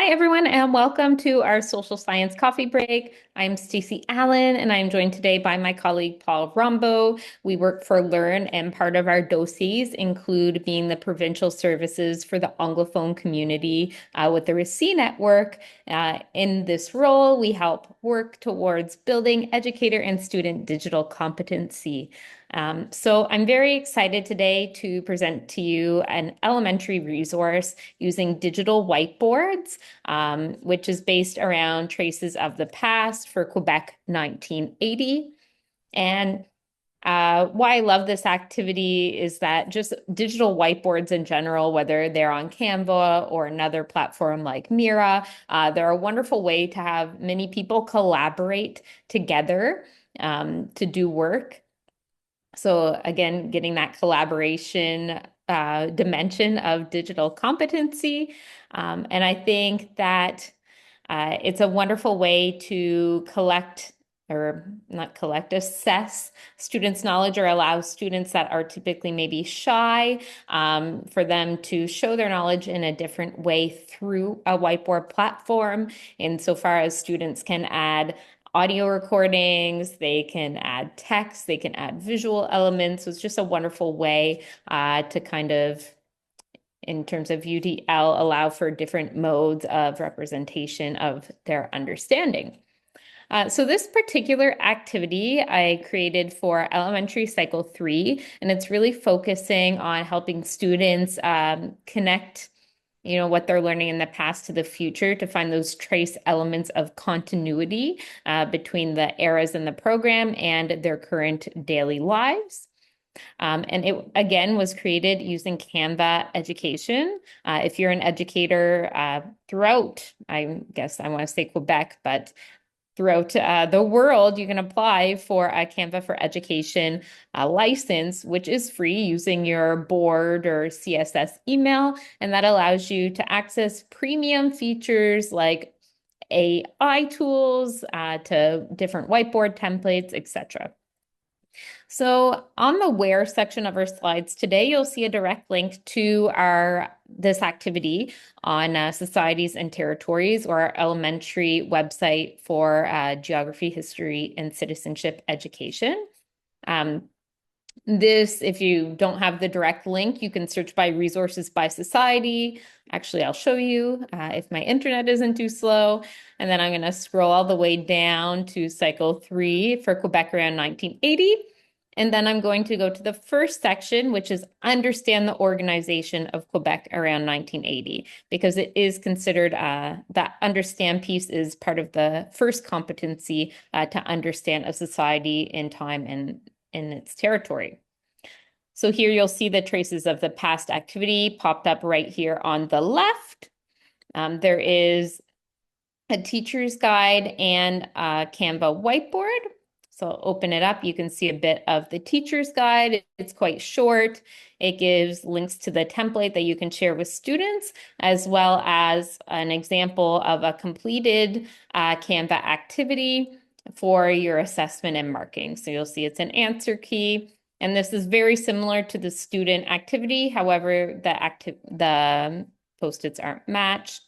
Hi, everyone, and welcome to our social science coffee break. I'm Stacey Allen, and I'm joined today by my colleague Paul Rombo. We work for Learn, and part of our dossiers include being the provincial services for the Anglophone community with the RACI network. In this role, we help work towards building educator and student digital competency. So I'm very excited today to present to you an elementary resource using digital whiteboards, which is based around traces of the past for Quebec 1980. And why I love this activity is that just digital whiteboards in general, whether they're on Canva or another platform like Mira, they're a wonderful way to have many people collaborate together to do work. So again, getting that collaboration dimension of digital competency. And I think that it's a wonderful way to collect or not collect, assess students' knowledge or allow students that are typically maybe shy for them to show their knowledge in a different way through a whiteboard platform. Insofar as students can add audio recordings, they can add text, they can add visual elements. So it's just a wonderful way to kind of, in terms of UDL, allow for different modes of representation of their understanding. So this particular activity I created for elementary cycle 3, and it's really focusing on helping students connect what they're learning in the past to the future to find those trace elements of continuity between the eras in the program and their current daily lives. And it, again, was created using Canva Education. If you're an educator throughout, I guess I want to say Quebec, but throughout the world, you can apply for a Canva for Education license, which is free using your board or CSS email. And that allows you to access premium features like AI tools to different whiteboard templates, etc. So on the where section of our slides today, you'll see a direct link to this activity on societies and territories, or our elementary website for geography, history, and citizenship education. If you don't have the direct link, you can search by resources by society. Actually, I'll show you if my internet isn't too slow. And then I'm going to scroll all the way down to cycle 3 for Quebec around 1980. And then I'm going to go to the first section, which is understand the organization of Quebec around 1980, because it is considered that understand piece is part of the first competency to understand a society in time and in its territory. So here you'll see the traces of the past activity popped up right here on the left. There is a teacher's guide and a Canva whiteboard. So I'll open it up. You can see a bit of the teacher's guide. It's quite short. It gives links to the template that you can share with students, as well as an example of a completed Canva activity for your assessment and marking. So you'll see it's an answer key. And this is very similar to the student activity. However, the Post-its aren't matched.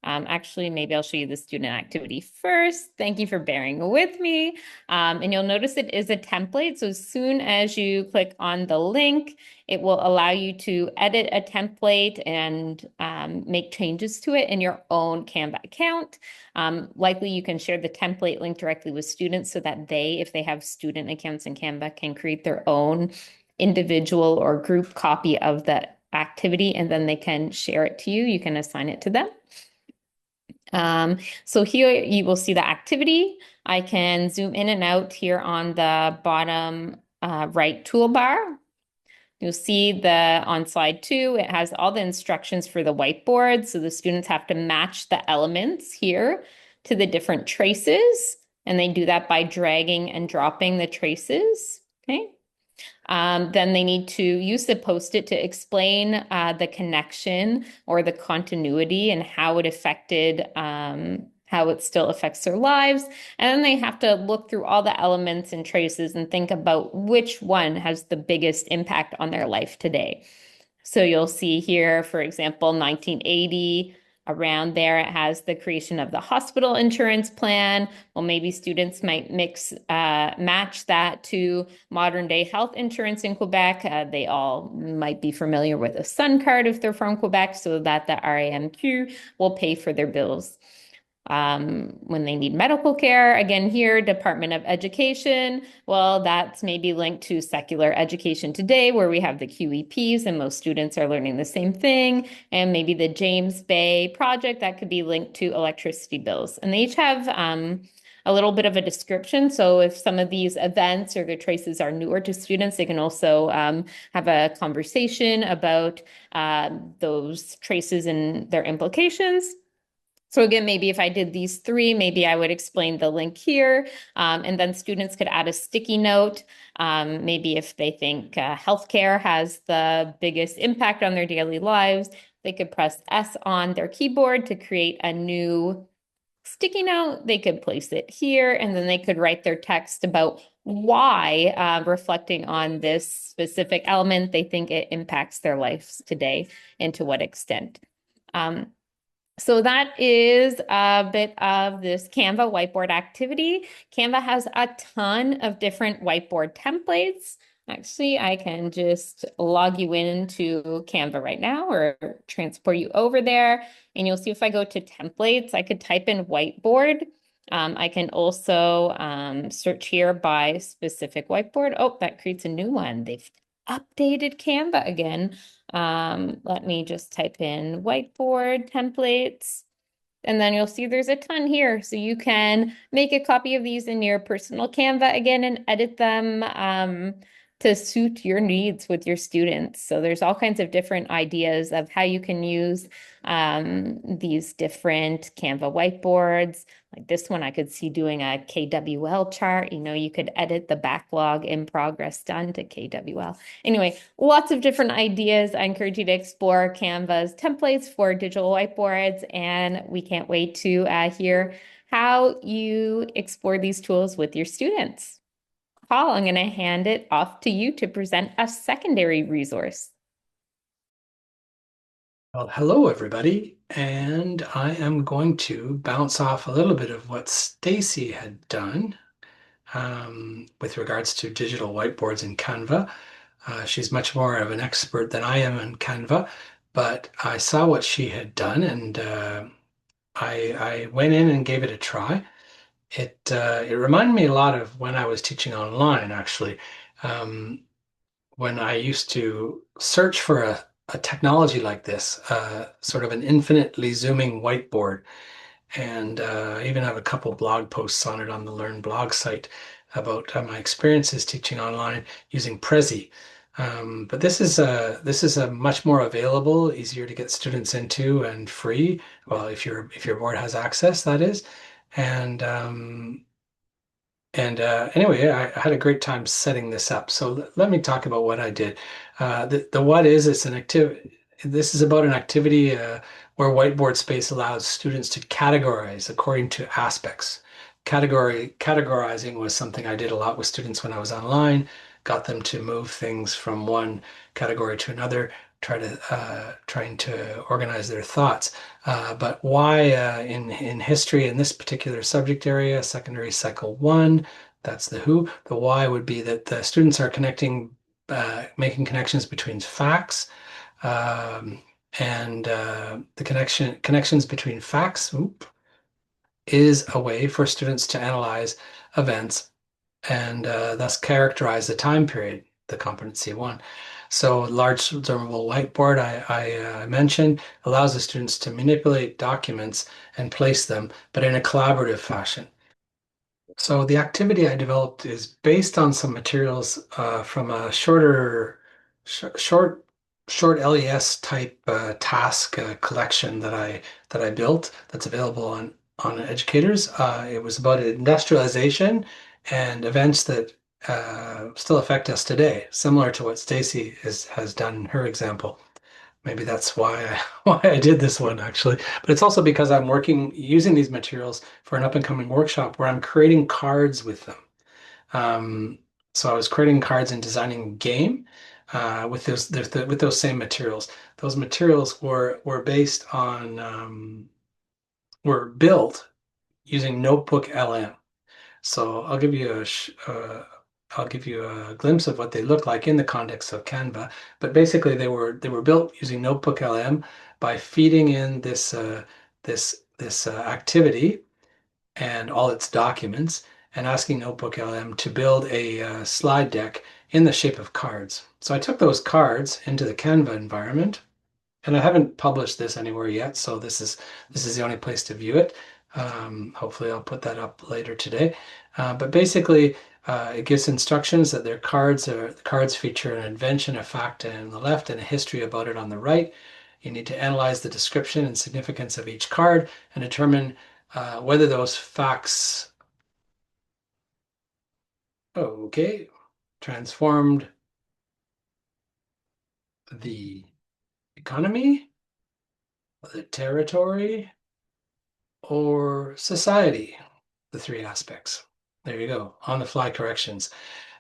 Actually, maybe I'll show you the student activity first. Thank you for bearing with me. And you'll notice it is a template. So as soon as you click on the link, it will allow you to edit a template and make changes to it in your own Canva account. Likely you can share the template link directly with students so that they, if they have student accounts in Canva, can create their own individual or group copy of the activity, and then they can share it to you. You can assign it to them. So here you will see the activity. I can zoom in and out here on the bottom right toolbar. You'll see on slide 2, it has all the instructions for the whiteboard. So the students have to match the elements here to the different traces. And they do that by dragging and dropping the traces. Okay. Then they need to use the Post-it to explain the connection or the continuity and how it affected, how it still affects their lives. And then they have to look through all the elements and traces and think about which one has the biggest impact on their life today. So you'll see here, for example, 1980, Around there, it has the creation of the hospital insurance plan. Well, maybe students might match that to modern day health insurance in Quebec. They all might be familiar with a Sun card if they're from Quebec, so that the RAMQ will pay for their bills. When they need medical care, again here, Department of Education, well, that's maybe linked to secular education today, where we have the QEPs and most students are learning the same thing. And maybe the James Bay project, that could be linked to electricity bills. And they each have a little bit of a description. So if some of these events or the traces are newer to students, they can also have a conversation about those traces and their implications. So again, maybe if I did these three, maybe I would explain the link here, and then students could add a sticky note. Maybe if they think healthcare has the biggest impact on their daily lives, they could press S on their keyboard to create a new sticky note. They could place it here, and then they could write their text about why, reflecting on this specific element, they think it impacts their lives today and to what extent. So that is a bit of this Canva whiteboard activity. Canva has a ton of different whiteboard templates. Actually, I can just log you into Canva right now or transport you over there. And you'll see if I go to templates, I could type in whiteboard. I can also search here by specific whiteboard. Oh, that creates a new one. They've updated Canva again. Let me just type in whiteboard templates. And then you'll see there's a ton here. So you can make a copy of these in your personal Canva again and edit them to suit your needs with your students. So there's all kinds of different ideas of how you can use these different Canva whiteboards. Like this one, I could see doing a KWL chart. You know, you could edit the backlog in progress done to KWL. Anyway, lots of different ideas. I encourage you to explore Canva's templates for digital whiteboards, and we can't wait to hear how you explore these tools with your students. Paul, I'm going to hand it off to you to present a secondary resource. Well, hello everybody, and I am going to bounce off a little bit of what Stacy had done with regards to digital whiteboards in Canva. She's much more of an expert than I am in Canva, but I saw what she had done, and I went in and gave it a try. It reminded me a lot of when I was teaching online, actually. Um, when I used to search for a technology like this, sort of an infinitely zooming whiteboard. And I even have a couple blog posts on it on the Learn blog site about my experiences teaching online using Prezi. But this is a much more available, easier to get students into, and free. Well, if your board has access, that is. And anyway, I had a great time setting this up. So let me talk about what I did. The what is, it's an activity. This is about an activity where whiteboard space allows students to categorize according to aspects. Categorizing was something I did a lot with students when I was online, got them to move things from one category to another, trying to organize their thoughts. But why in history in this particular subject area, secondary cycle one, that's the who. The why would be that the students are making connections between facts, and the connections between facts is a way for students to analyze events and thus characterize the time period, the competency one. So large observable whiteboard I mentioned allows the students to manipulate documents and place them, but in a collaborative fashion. So the activity I developed is based on some materials from a sh short, short LES type task collection that I built that's available on educators. It was about industrialization and events that still affect us today, similar to what Stacy has done in her example. Maybe that's why why I did this one actually. But it's also because I'm working using these materials for an up and coming workshop where I'm creating cards with them. Um, so I was creating cards and designing game with those same materials. those materials were based on were built using Notebook LM. So I'll give you a glimpse of what they look like in the context of Canva. But basically, they were built using Notebook LM by feeding in this activity and all its documents, and asking Notebook LM to build a slide deck in the shape of cards. So I took those cards into the Canva environment, and I haven't published this anywhere yet, so this is the only place to view it. Hopefully, I'll put that up later today. But basically, it gives instructions that the cards feature an invention, a fact on the left, and a history about it on the right. You need to analyze the description and significance of each card and determine whether those facts, okay, transformed the economy, the territory, or society, the three aspects. There you go, on the fly corrections.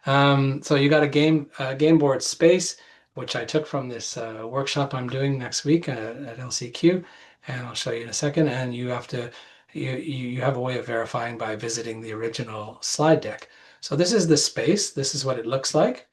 So you got game board space, which I took from this workshop I'm doing next week at LCQ, and I'll show you in a second. And you have a way of verifying by visiting the original slide deck. So this is the space. This is what it looks like.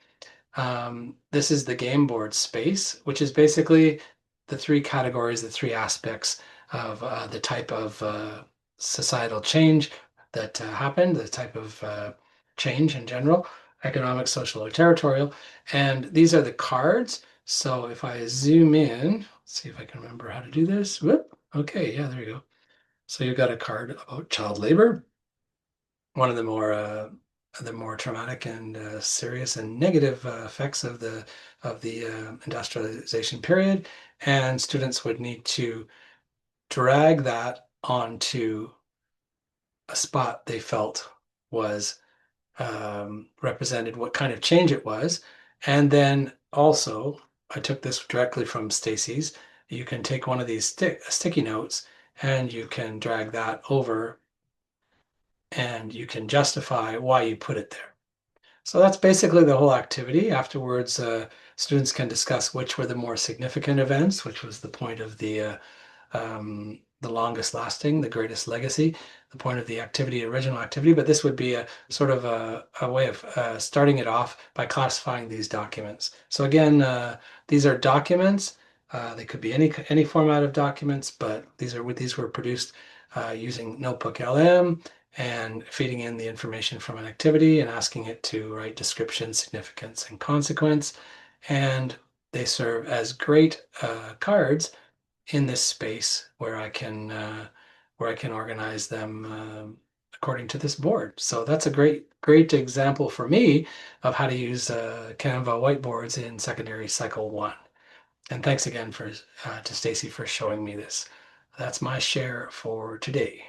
This is the game board space, which is basically the three categories, the three aspects of the type of societal change that happened, the type of change in general, economic, social, or territorial. And these are the cards. So if I zoom in, let's see if I can remember how to do this. Whoop. Okay, yeah, there you go. So you've got a card about child labor, one of the more traumatic and serious and negative effects of the industrialization period, and students would need to drag that onto a spot they felt was represented what kind of change it was. And then also, I took this directly from Stacy's. You can take one of these sticky notes and you can drag that over and you can justify why you put it there. So that's basically the whole activity. Afterwards, students can discuss which were the more significant events, which was the point of the longest lasting, the greatest legacy, the point of the activity, original activity. But this would be a sort of a way of starting it off by classifying these documents. So again, these are documents. They could be any format of documents, but these were produced using Notebook LM and feeding in the information from an activity and asking it to write description, significance, and consequence. And they serve as great cards in this space where I can organize them according to this board. So that's a great example for me of how to use Canva whiteboards in secondary cycle 1. And thanks again to Stacy for showing me this. That's my share for today.